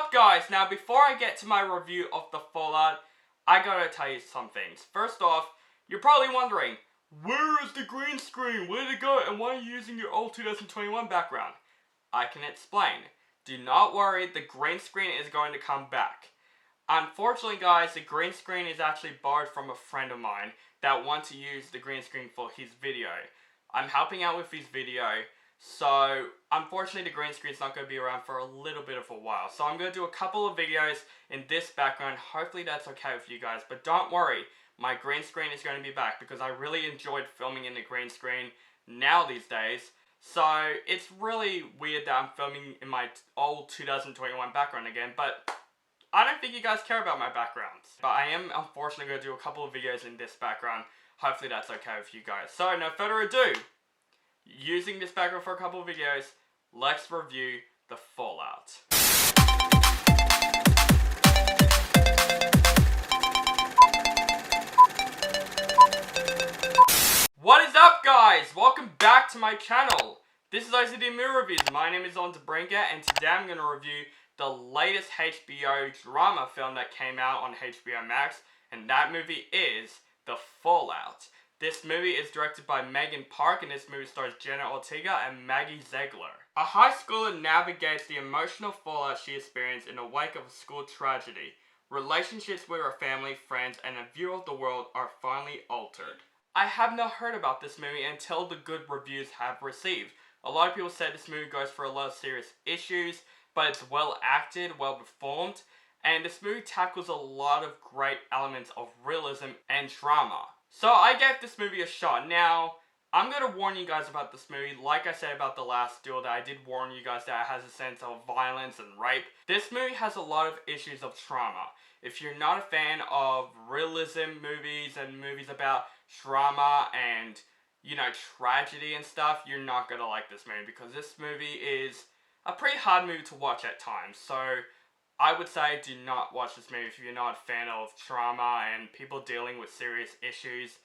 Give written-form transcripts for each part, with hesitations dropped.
up, guys? Now, before I get to my review of the Fallout, I gotta tell you some things. First off, you're probably wondering, where is the green screen? Where did it go? And why are you using your old 2021 background? I can explain. Do not worry, the green screen is going to come back. Unfortunately, guys, the green screen is actually borrowed from a friend of mine that wants to use the green screen for his video. I'm helping out with his video, so unfortunately the green screen is not going to be around for a little bit of a while. So I'm going to do a couple of videos in this background. Hopefully that's okay with you guys, but don't worry, my green screen is going to be back because I really enjoyed filming in the green screen now these days. So it's really weird that I'm filming in my old 2021 background again, but I don't think you guys care about my backgrounds. But I am unfortunately going to do a couple of videos in this background. Hopefully that's okay with you guys. So no further ado, using this background for a couple of videos, let's review the Fallout. What is up, guys? Welcome back to my channel. This is OCD Movie Reviews. My name is Ortega, and today I'm going to review the latest HBO drama film that came out on HBO Max, and that movie is The Fallout. This movie is directed by Megan Park, and this movie stars Jenna Ortega and Maddie Ziegler. A high schooler navigates the emotional fallout she experienced in the wake of a school tragedy. Relationships with her family, friends, and a view of the world are finally altered. I have not heard about this movie until the good reviews have received. A lot of people said this movie goes for a lot of serious issues, but it's well acted, well performed, and this movie tackles a lot of great elements of realism and drama. So I gave this movie a shot. Now, I'm going to warn you guys about this movie. Like I said about the last duel, that I did warn you guys that it has a sense of violence and rape. This movie has a lot of issues of trauma. If you're not a fan of realism movies and movies about drama and, you know, tragedy and stuff, you're not going to like this movie, because this movie is a pretty hard movie to watch at times. So I would say do not watch this movie if you're not a fan of trauma and people dealing with serious issues.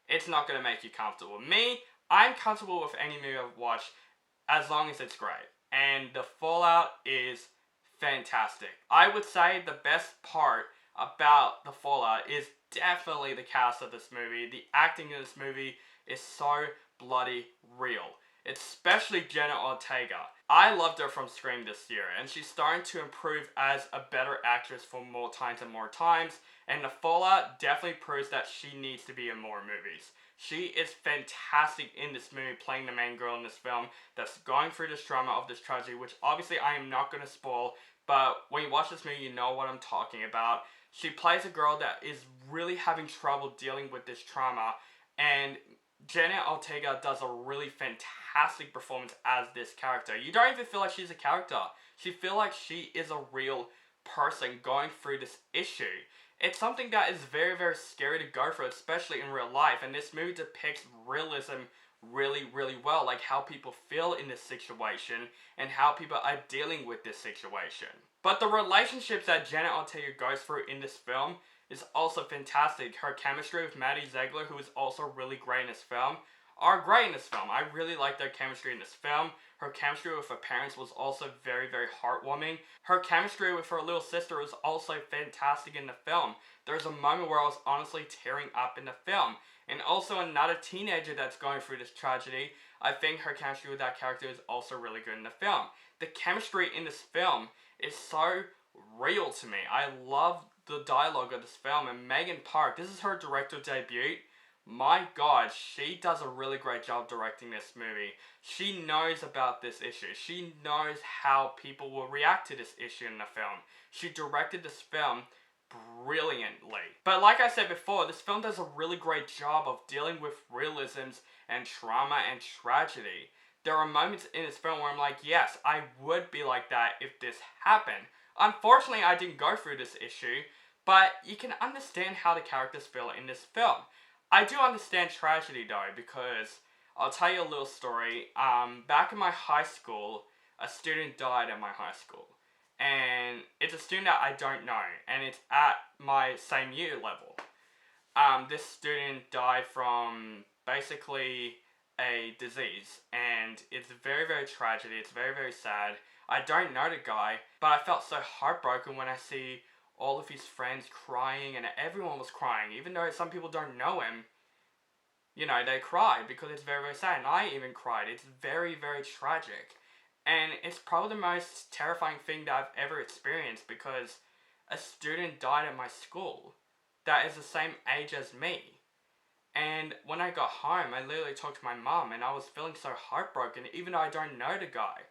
It's not going to make you comfortable. Me, I'm comfortable with any movie I've watched as long as it's great. And The Fallout is fantastic. I would say the best part about The Fallout is definitely the cast of this movie. The acting in this movie is so bloody real. Especially Jenna Ortega. I loved her from Scream this year, and she's starting to improve as a better actress for more times and more times, and The Fallout definitely proves that she needs to be in more movies. She is fantastic in this movie, playing the main girl in this film that's going through this trauma of this tragedy, which obviously I am not going to spoil, but when you watch this movie, you know what I'm talking about. She plays a girl that is really having trouble dealing with this trauma, and Jenna Ortega does a really fantastic performance as this character. You don't even feel like she's a character. You feel like she is a real person going through this issue. It's something that is very, very scary to go through, especially in real life. And this movie depicts realism really, really well. Like how people feel in this situation and how people are dealing with this situation. But the relationships that Jenna Ortega goes through in this film is also fantastic. Her chemistry with Maddie Ziegler, who is also really great in this film, are great in this film. I really like their chemistry in this film. Her chemistry with her parents was also very, very heartwarming. Her chemistry with her little sister was also fantastic in the film. There's a moment where I was honestly tearing up in the film. And also another teenager that's going through this tragedy, I think her chemistry with that character is also really good in the film. The chemistry in this film is so real to me. I love the dialogue of this film, and Megan Park, this is her director debut. My god, she does a really great job directing this movie. She knows about this issue. She knows how people will react to this issue in the film. She directed this film brilliantly. But like I said before, this film does a really great job of dealing with realisms and trauma and tragedy. There are moments in this film where I'm like, yes, I would be like that if this happened. Unfortunately, I didn't go through this issue, but you can understand how the characters feel in this film. I do understand tragedy though, because I'll tell you a little story. Back in my high school, a student died at my high school. And it's a student that I don't know, and it's at my same year level. This student died from basically a disease, and it's very, very tragic. It's very, very sad. I don't know the guy, but I felt so heartbroken when I see all of his friends crying, and everyone was crying, even though some people don't know him. You know, they cried because it's very, very sad, and I even cried. It's very, very tragic. And it's probably the most terrifying thing that I've ever experienced, because a student died at my school that is the same age as me. And when I got home, I literally talked to my mum, and I was feeling so heartbroken, even though I don't know the guy.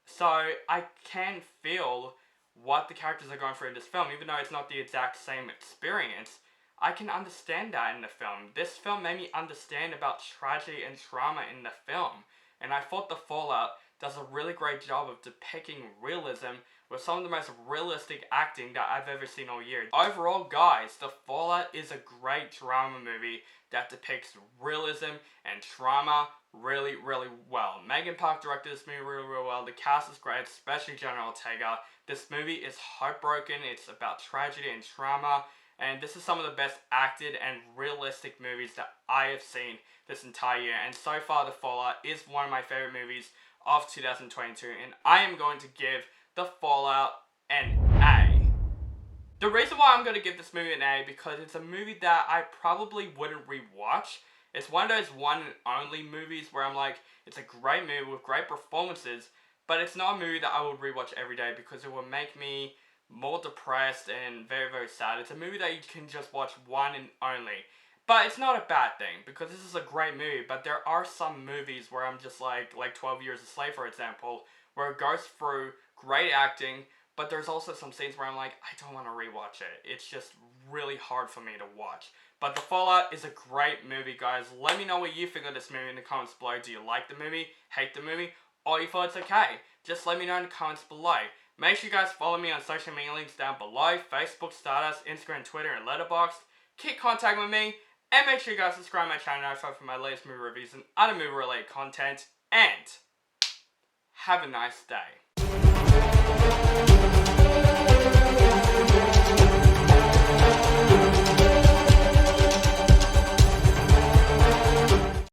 So I can feel what the characters are going through in this film, even though it's not the exact same experience. I can understand that in the film. This film made me understand about tragedy and trauma in the film. And I thought The Fallout does a really great job of depicting realism with some of the most realistic acting that I've ever seen all year. Overall, guys, The Fallout is a great drama movie that depicts realism and trauma really, really well. Megan Park directed this movie really, really well. The cast is great, especially Jenna Ortega. This movie is heartbroken. It's about tragedy and trauma. And this is some of the best acted and realistic movies that I have seen this entire year. And so far, The Fallout is one of my favorite movies of 2022. And I am going to give The Fallout an A. The reason why I'm going to give this movie an A, because it's a movie that I probably wouldn't rewatch. It's one of those one and only movies where I'm like, it's a great movie with great performances, but it's not a movie that I would rewatch every day because it will make me more depressed and very, very sad. It's a movie that you can just watch one and only. But it's not a bad thing, because this is a great movie, but there are some movies where I'm just like 12 Years a Slave, for example, where it goes through great acting, but there's also some scenes where I'm like, I don't want to rewatch it. It's just really hard for me to watch. But The Fallout is a great movie, guys. Let me know what you think of this movie in the comments below. Do you like the movie, hate the movie, or you thought it's okay? Just let me know in the comments below. Make sure you guys follow me on social media links down below. Facebook, Stardust, Instagram, Twitter, and Letterboxd. Keep contact with me. And make sure you guys subscribe to my channel for my latest movie reviews and other movie related content. And have a nice day.